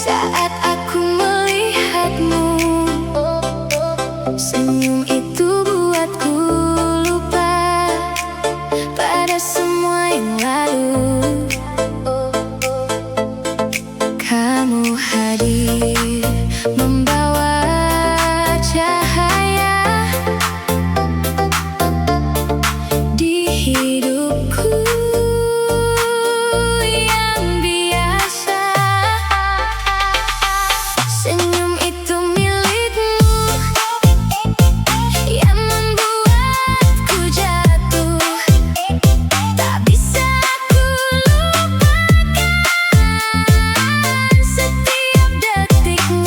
Saat aku melihatmu, senyum itu buatku lupa pada semua yang lalu. Kamu hadir membawa cahaya di hidupku yang biasa. Senyum itu milikmu yang membuatku jatuh. Tak bisa aku lupakan setiap detikmu.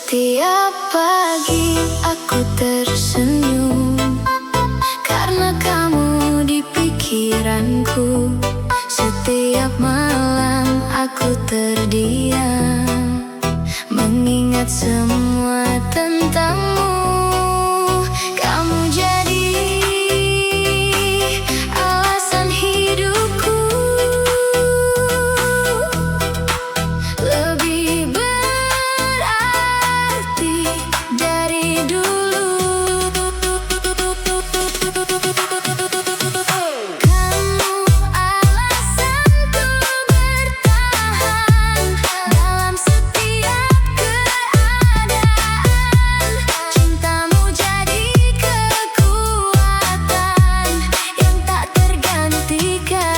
Setiap pagi aku tersenyum karena kamu di pikiranku. Setiap malam aku terdiam mengingat semua tentangmu. Kamu jadi alasan hidupku, lebih berarti dari dulu. Kamu alasanku bertahan dalam setiap keadaan. Cintamu jadi kekuatan yang tak tergantikan.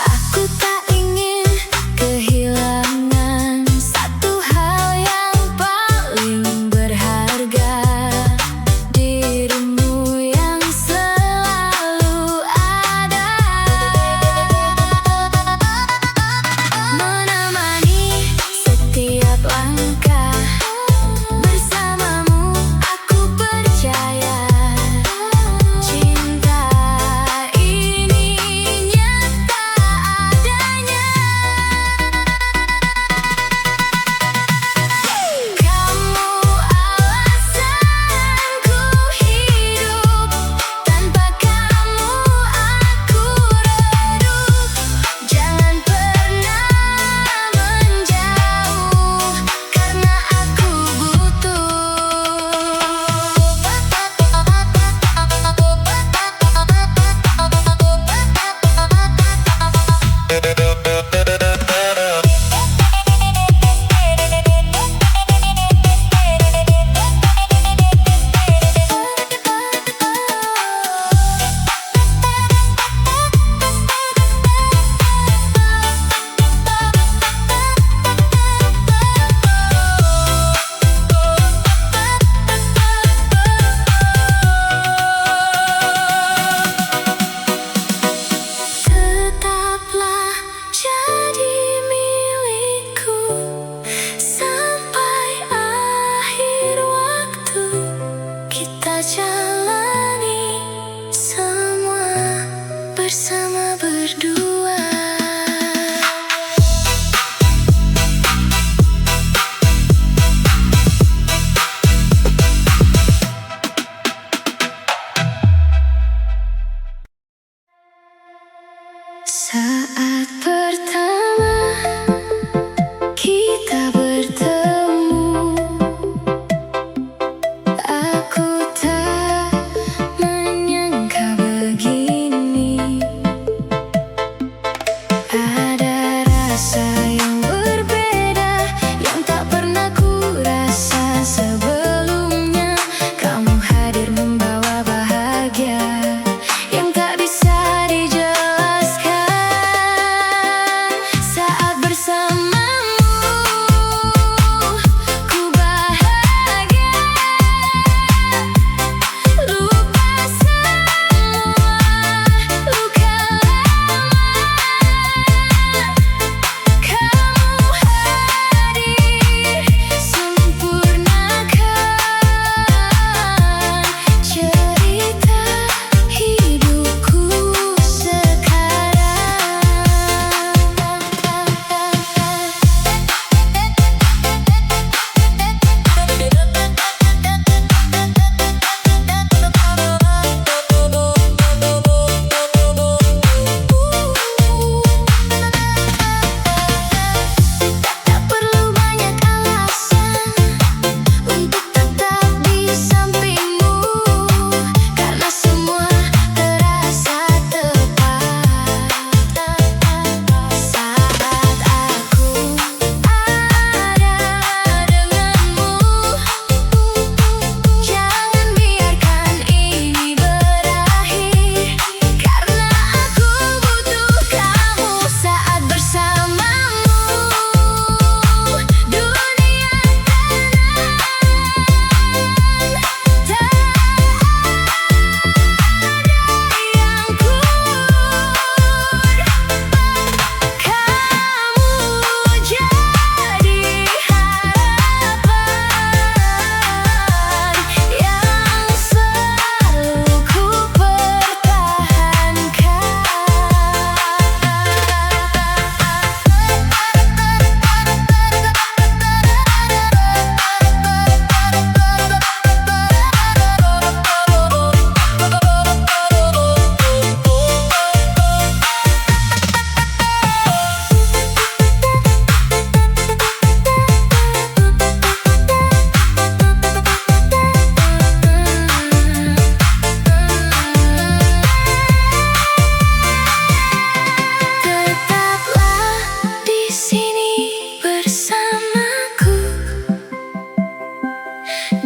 Aku tak ingin kehilangan satu hal yang paling berharga, dirimu yang selalu ada, menemani setiap langkah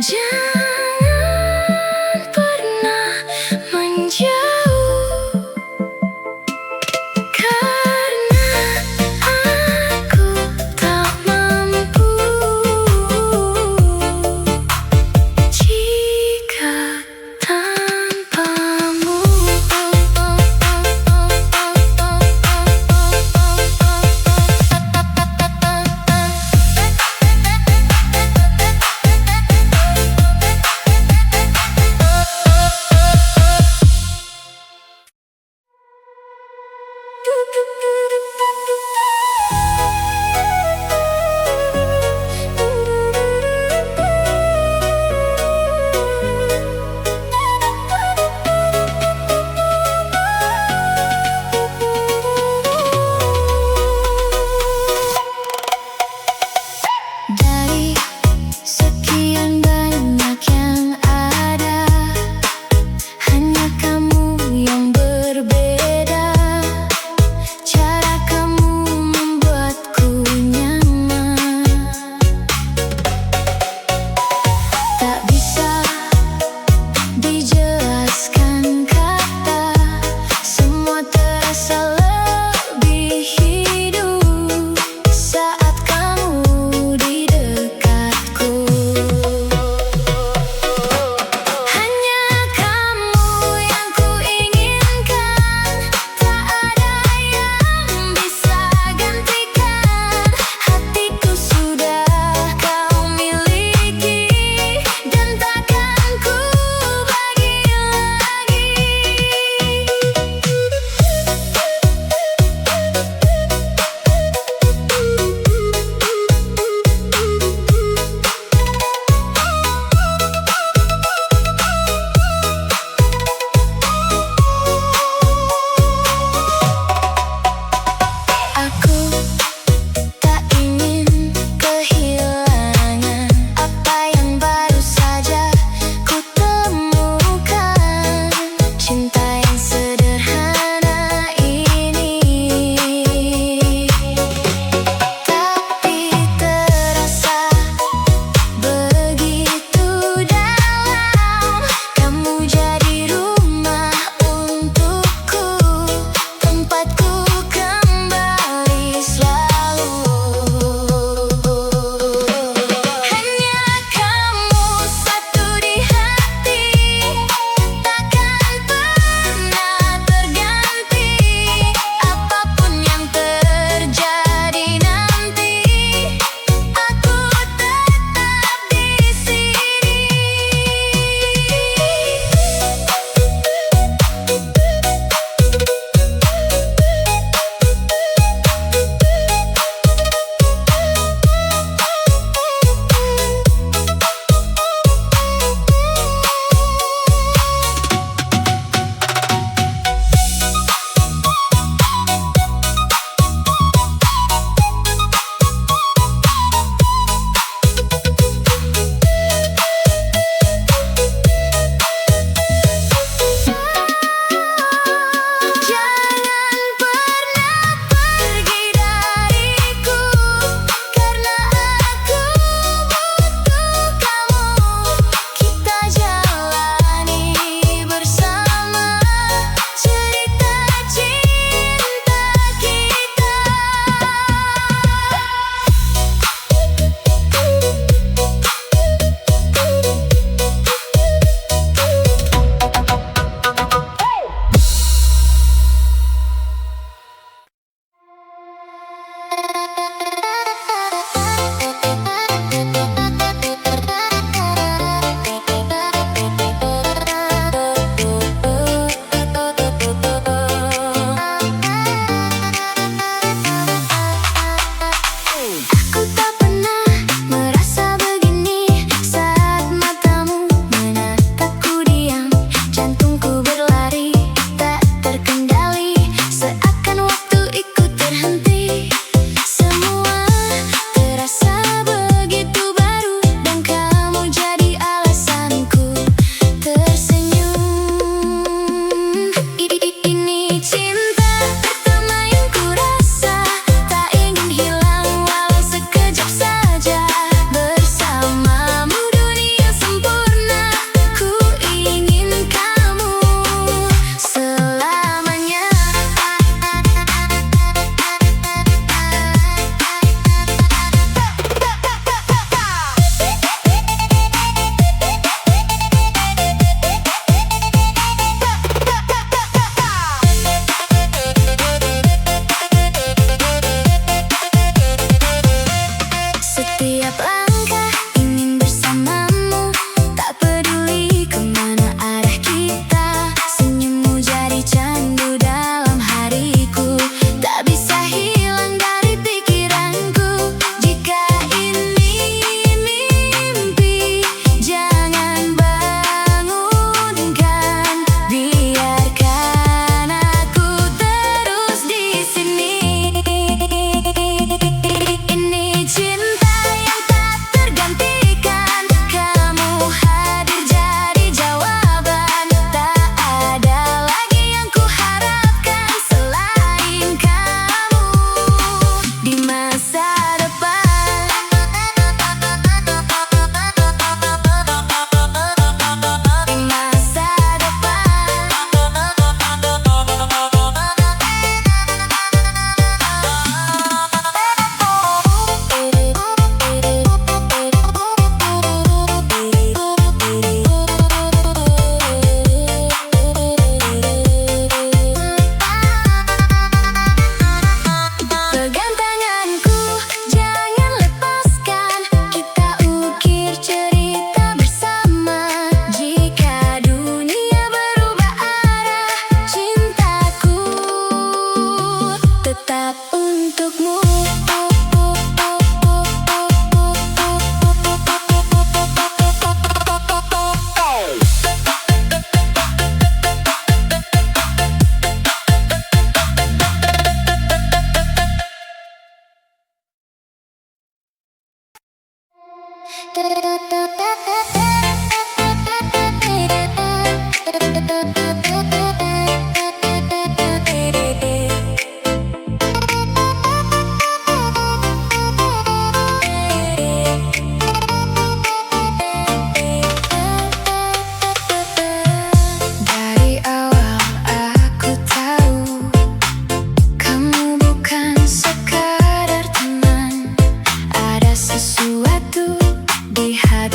Jangan pernah menjauh, karena aku tak mampu jika tanpamu.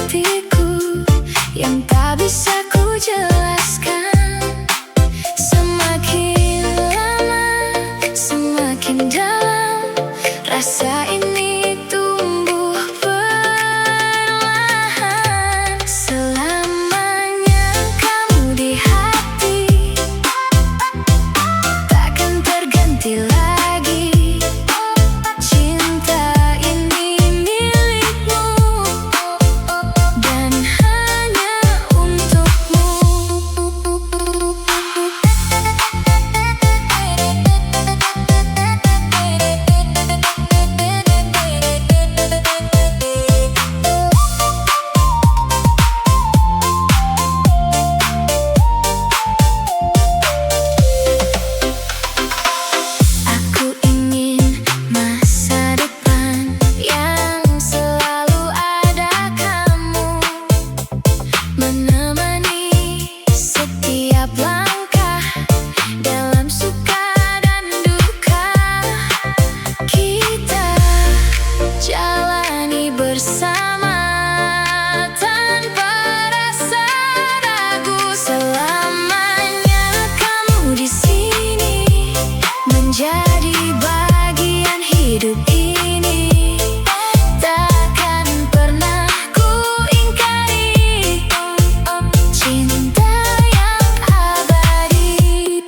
hatiku yang tak bisa ku jelaskan. Semakin lama, semakin dalam rasa ini tumbuh perlahan. Selamanya kamu di hati, takkan terganti lagi. Cinta ini milikmu dan hanya untukmu. Aku ingin masa depan yang selalu ada kamu, menemani setiap langkah dalam suka dan duka. Kita jalani bersama tanpa rasa ragu. Selamanya kamu di sini menjadi bagian hidup ini. Takkan pernah ku ingkari cinta yang abadi.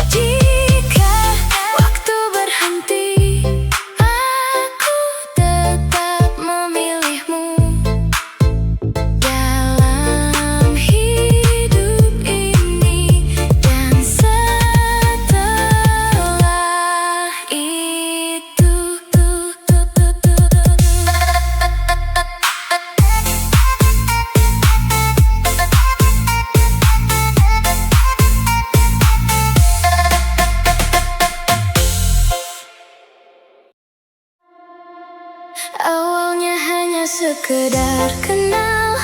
Jika waktu berhenti, aku tetap memilihmu dalam hidup ini dan setelah itu. Awalnya hanya sekedar kenal,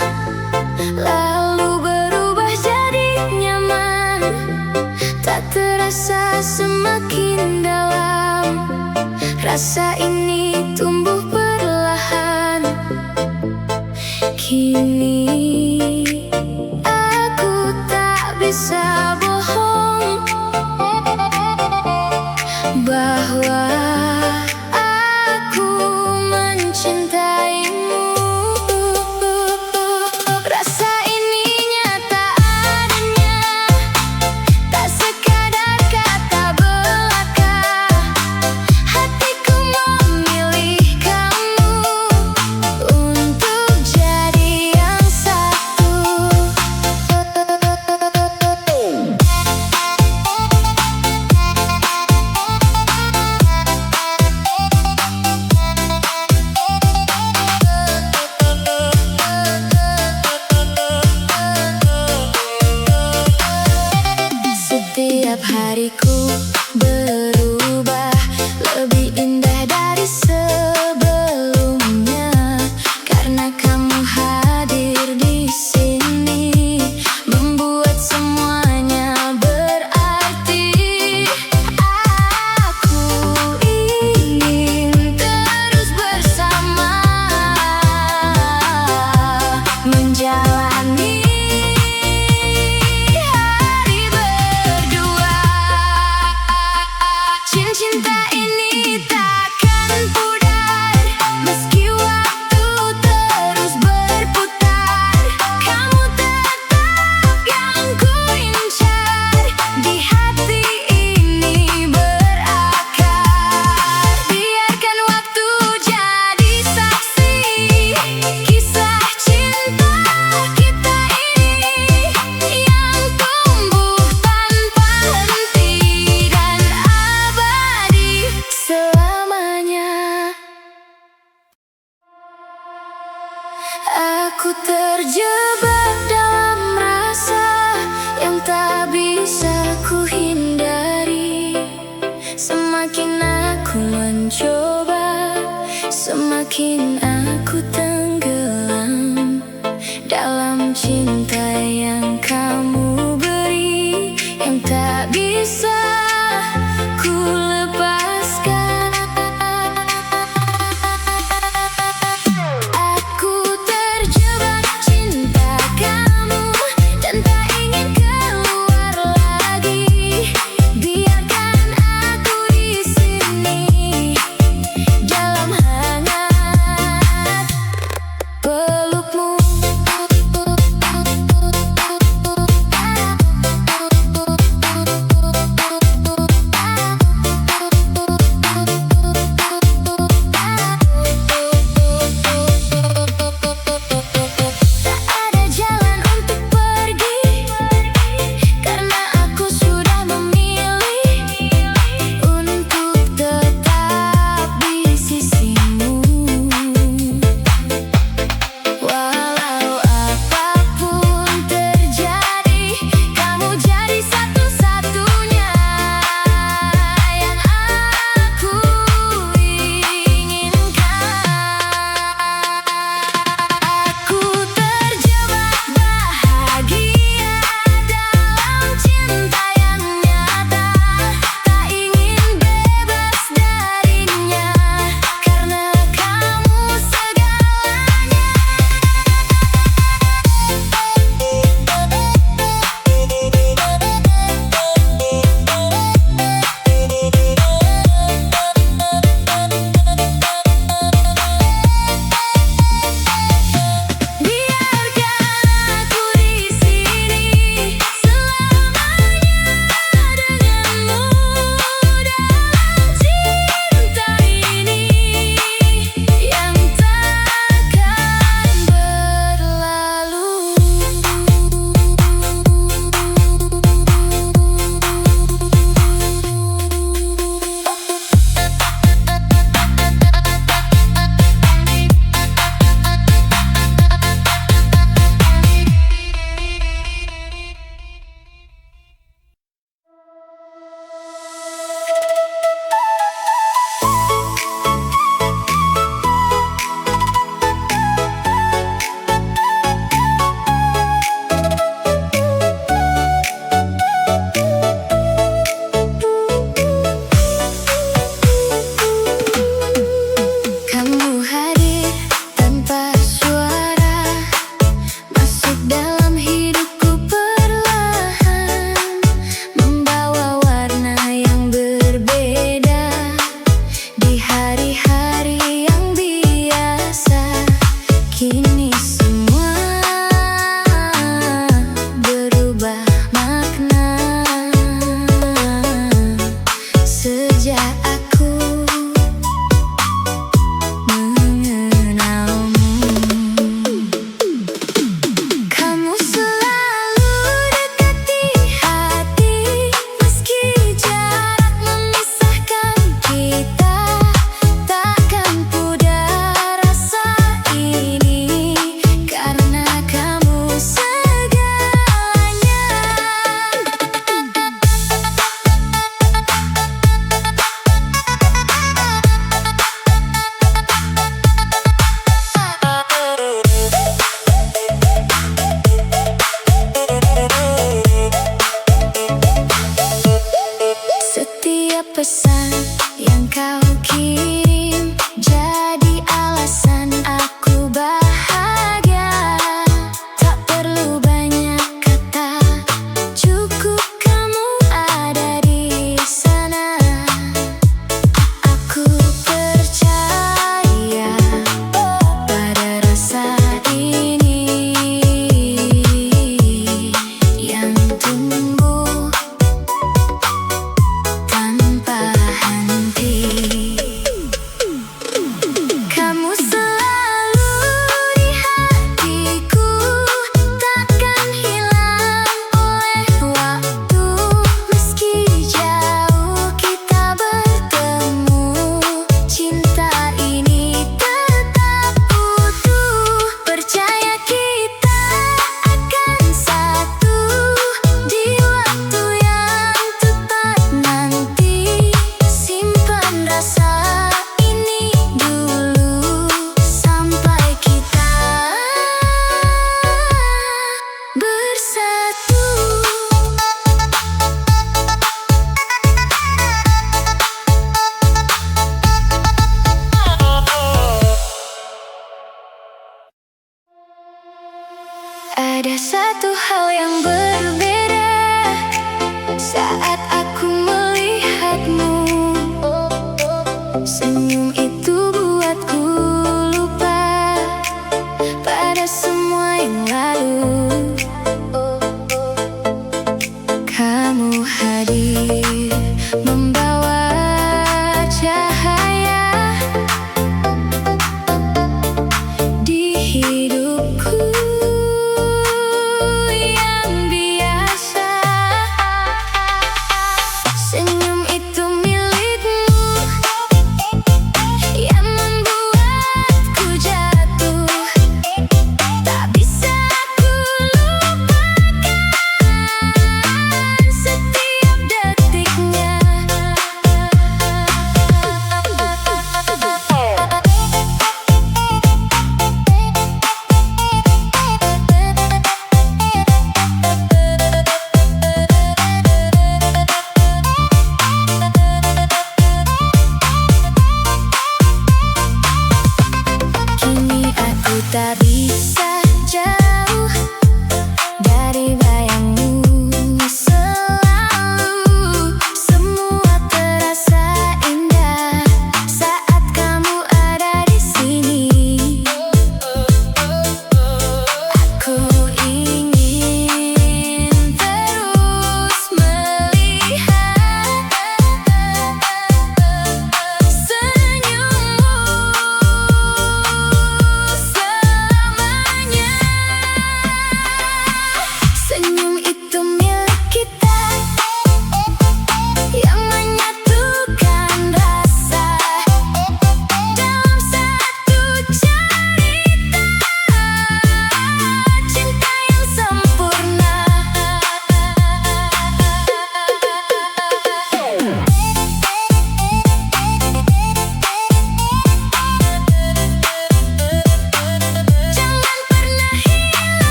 lalu berubah jadi nyaman. Tak terasa semakin dalam rasa ini tumbuh perlahan. Kini aku tak bisa bohong bahwa aku mencintaimu. Rasa ini nyata adanya, tak sekadar kata belaka. Hatiku memilih kamu untuk jadi yang satu. Setiap hariku berubah lebih indah dari sebelumnya, karena kamu hadir di sini membuat semuanya berarti. Aku ingin terus bersama, menjalani hari berdua. Cinta ini takkan pudar meski waktu terus berputar. Kamu tetap yang ku incar, di hati ini berakar. Biarkan waktu jadi saksi kisah cinta kita ini yang tumbuh tanpa henti dan abadi selamanya. Aku terjebak dalam rasa yang tak bisa ku hindari. Semakin aku mencoba, semakin bikin aku tenggelam dalam cinta yang kamu beri, yang tak bisa ku lepaskan. Aku terjebak cinta kamu dan tak ingin keluar lagi. Biarkan aku di sini dalam hangat pelukmu. Ada satu hal yang berbeda saat aku melihatmu. Senyum itu buatku lupa pada semua yang lalu. Kamu hadir membawa cahaya di hidupku yang biasa. Senyum itu milikmu yang membuatku jatuh. Tak bisa aku lupakan setiap detiknya. Kini aku tak bisa jauh dari bayangmu selalu. Semua terasa indah saat kamu ada di sini. Aku ingin terus melihat senyummu selamanya.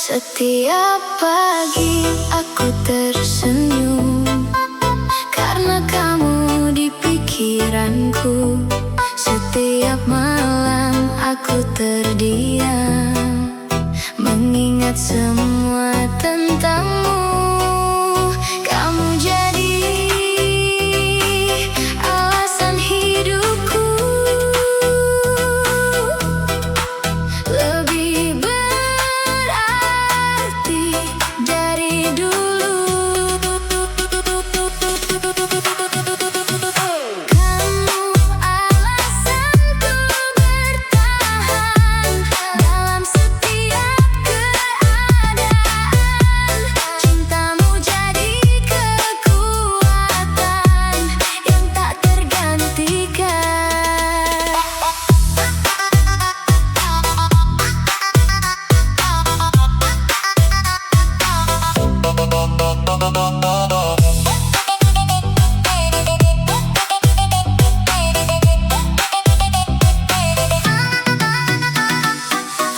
Setiap pagi aku tersenyum karena kamu di pikiranku. Setiap malam aku terdiam mengingat semua tentangmu. Kamu jadi alasan hidupku, lebih berarti dari dulu. Kamu alasanku bertahan dalam setiap keadaan. Cintamu jadi kekuatan yang tak tergantikan.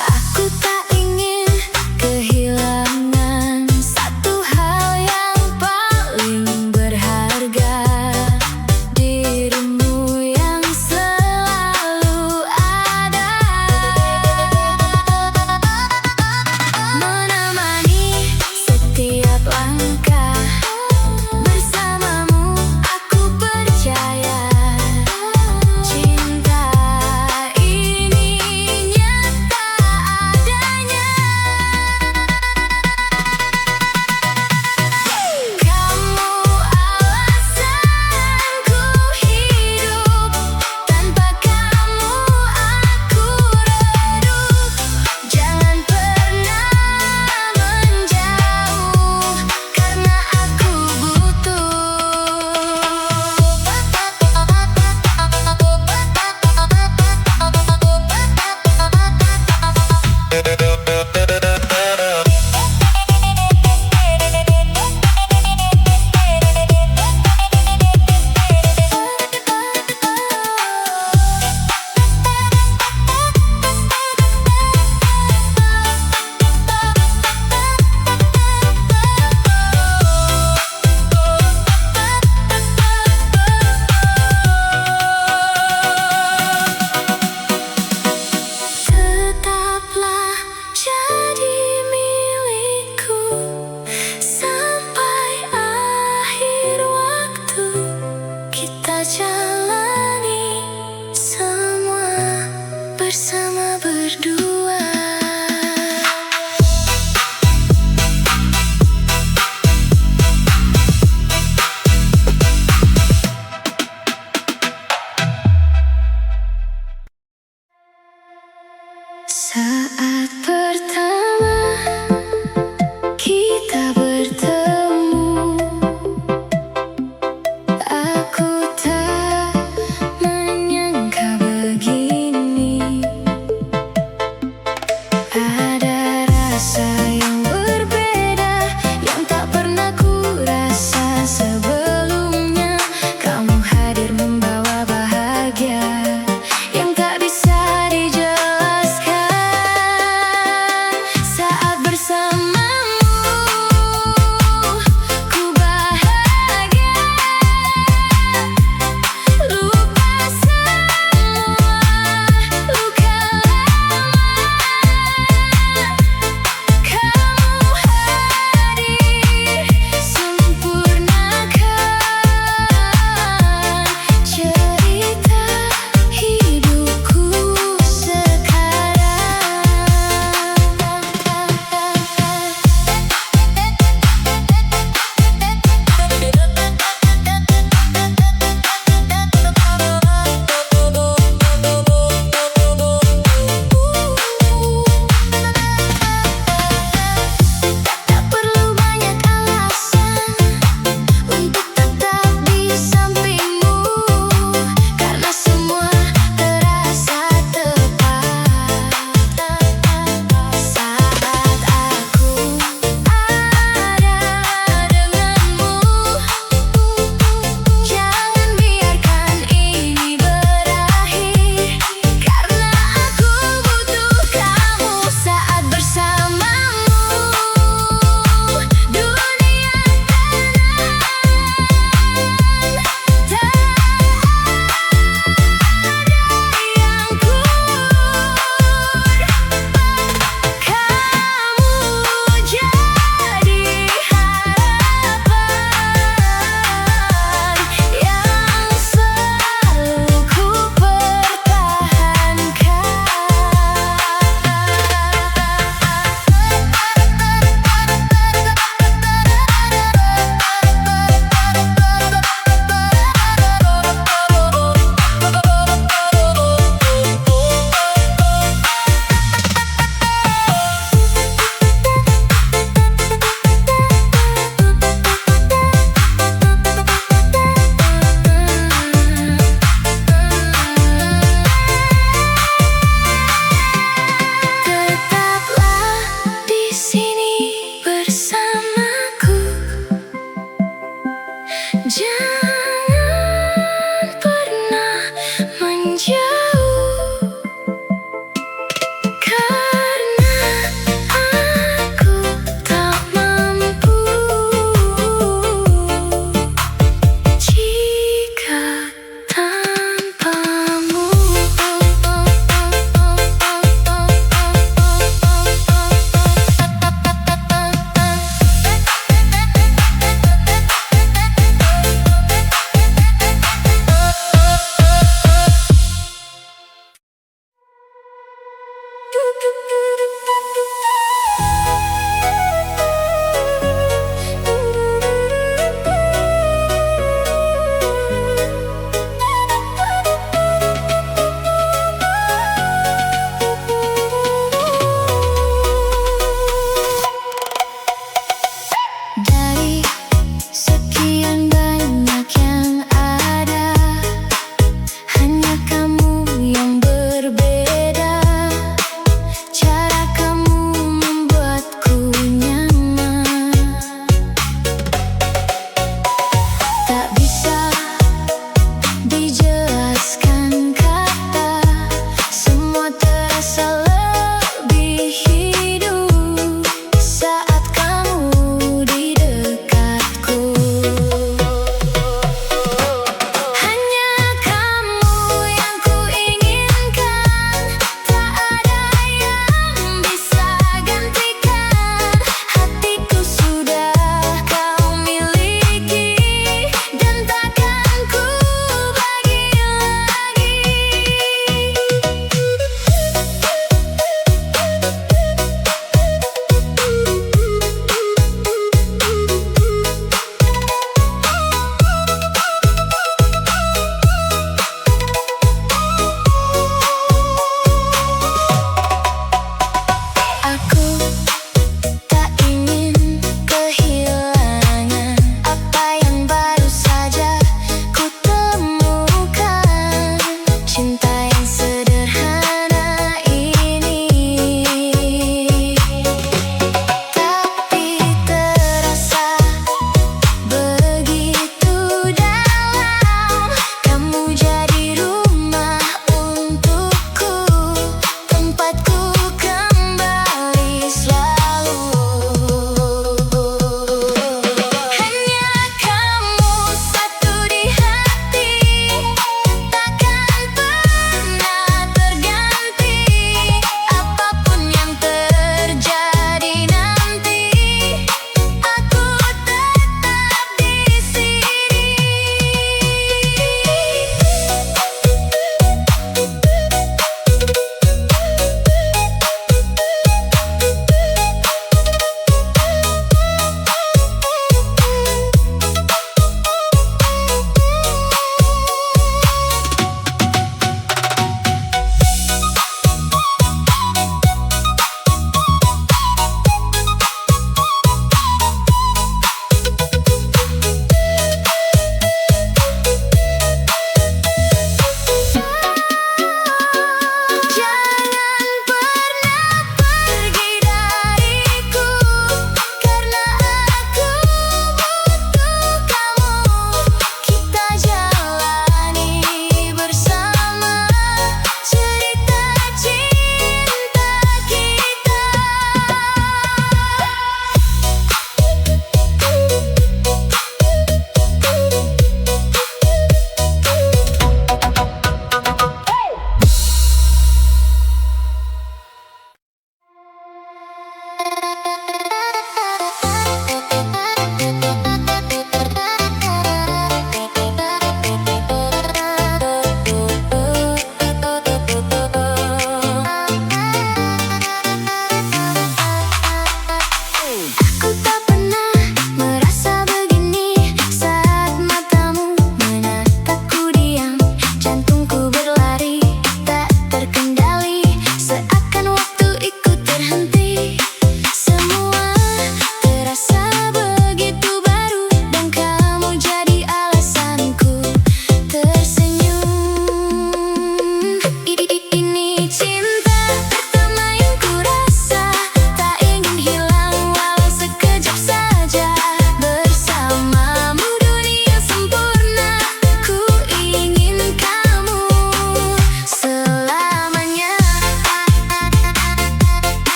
Aku tak ingin kehilangan satu hal yang paling berharga, dirimu yang selalu ada, menemani setiap langkah. Bersamamu aku percaya cinta ini nyata adanya. Kamu alasanku hidup, tanpa kamu aku redup. Jangan pernah menjauh karena aku tetaplah jadi milikku sampai akhir waktu. Kita jalani semua bersama berdua. Saat pertama kita bertemu, aku tak menyangka begini. Ada rasa yang berbeda yang tak pernah ku rasa sebelumnya. Kamu hadir membawa bahagia yang tak bisa dijelaskan.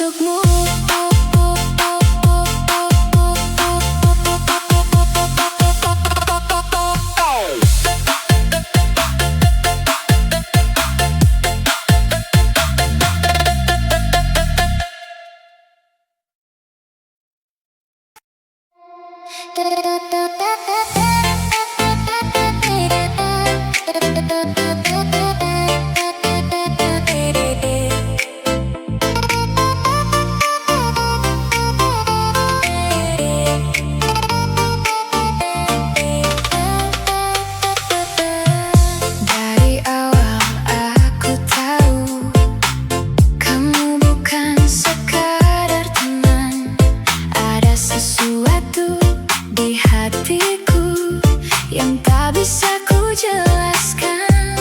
untukmu. Dari awal aku tahu kamu bukan sekadar teman. Ada sesuatu di hatiku yang tak bisa ku jelaskan.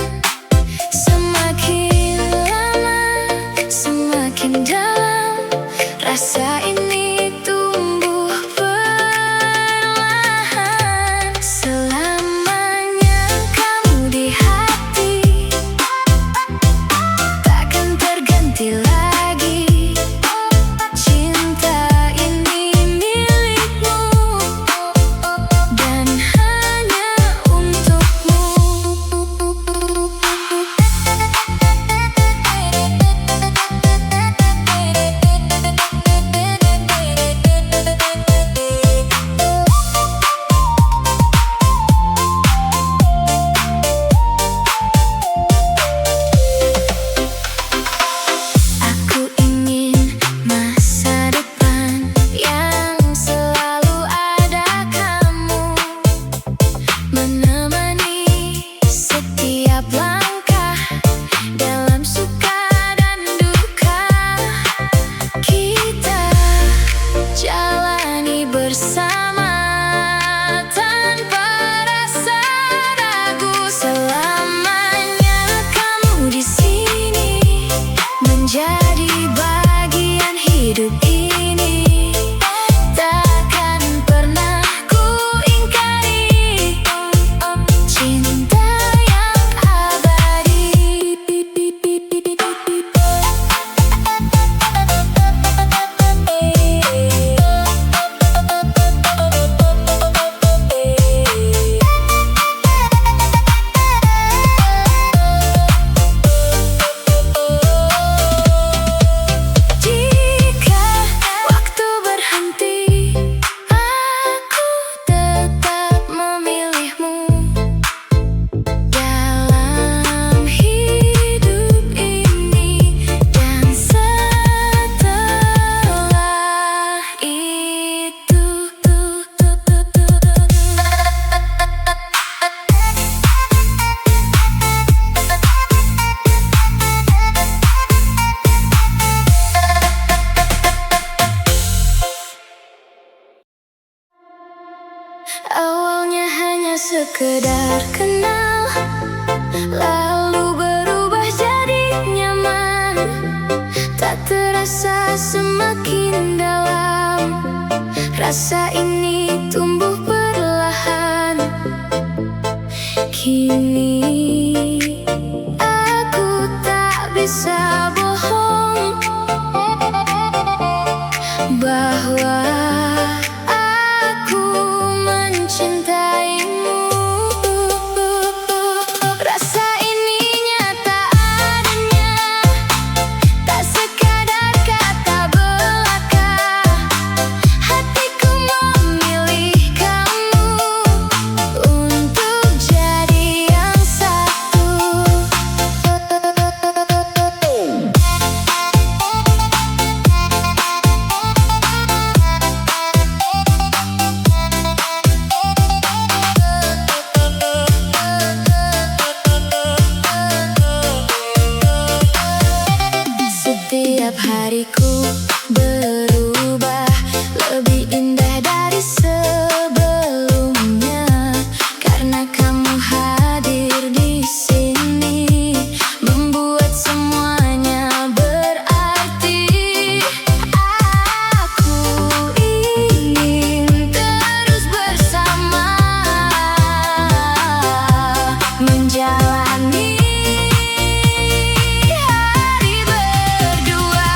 Semakin lama, semakin dalam, rasa ini tumbuh perlahan. Selamanya kamu di hati, takkan terganti lagi. Cinta ini milikmu dan hanya untukmu. Aku ingin masa depan yang selalu ada kamu, menemani setiap langkah dalam suka dan duka. Kita jalani bersama tanpa rasa ragu. Selamanya kamu di sini, menjadi bagian hidup ini. Takkan pernah ku ingkari cinta yang abadi. Jika waktu berhenti, aku tetap memilihmu dalam hidup ini dan setelah itu. Awalnya hanya sekedar kenal, lalu berubah jadi nyaman. Tak terasa semakin dalam, rasa ini tumbuh perlahan. Kini aku tak bisa bohong bahwa aku mencintaimu. Rasa ini nyata adanya, tak sekadar kata belaka. Hatiku memilih kamu untuk jadi yang satu. Setiap hariku berubah lebih indah dari sebelumnya, karena kamu hadir di sini, membuat semuanya berarti. Aku ingin terus bersama, menjalani hari berdua.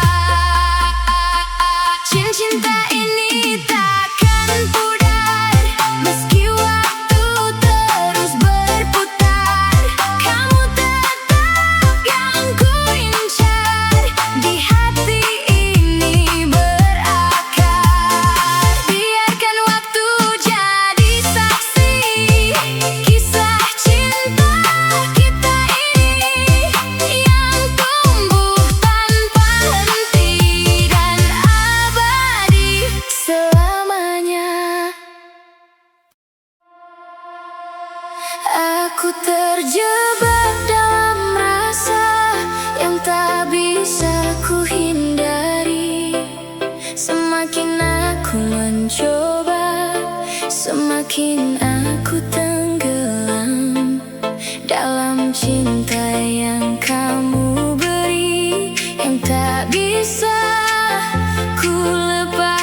bikin aku tenggelam dalam cinta yang kamu beri, yang tak bisa ku lepas.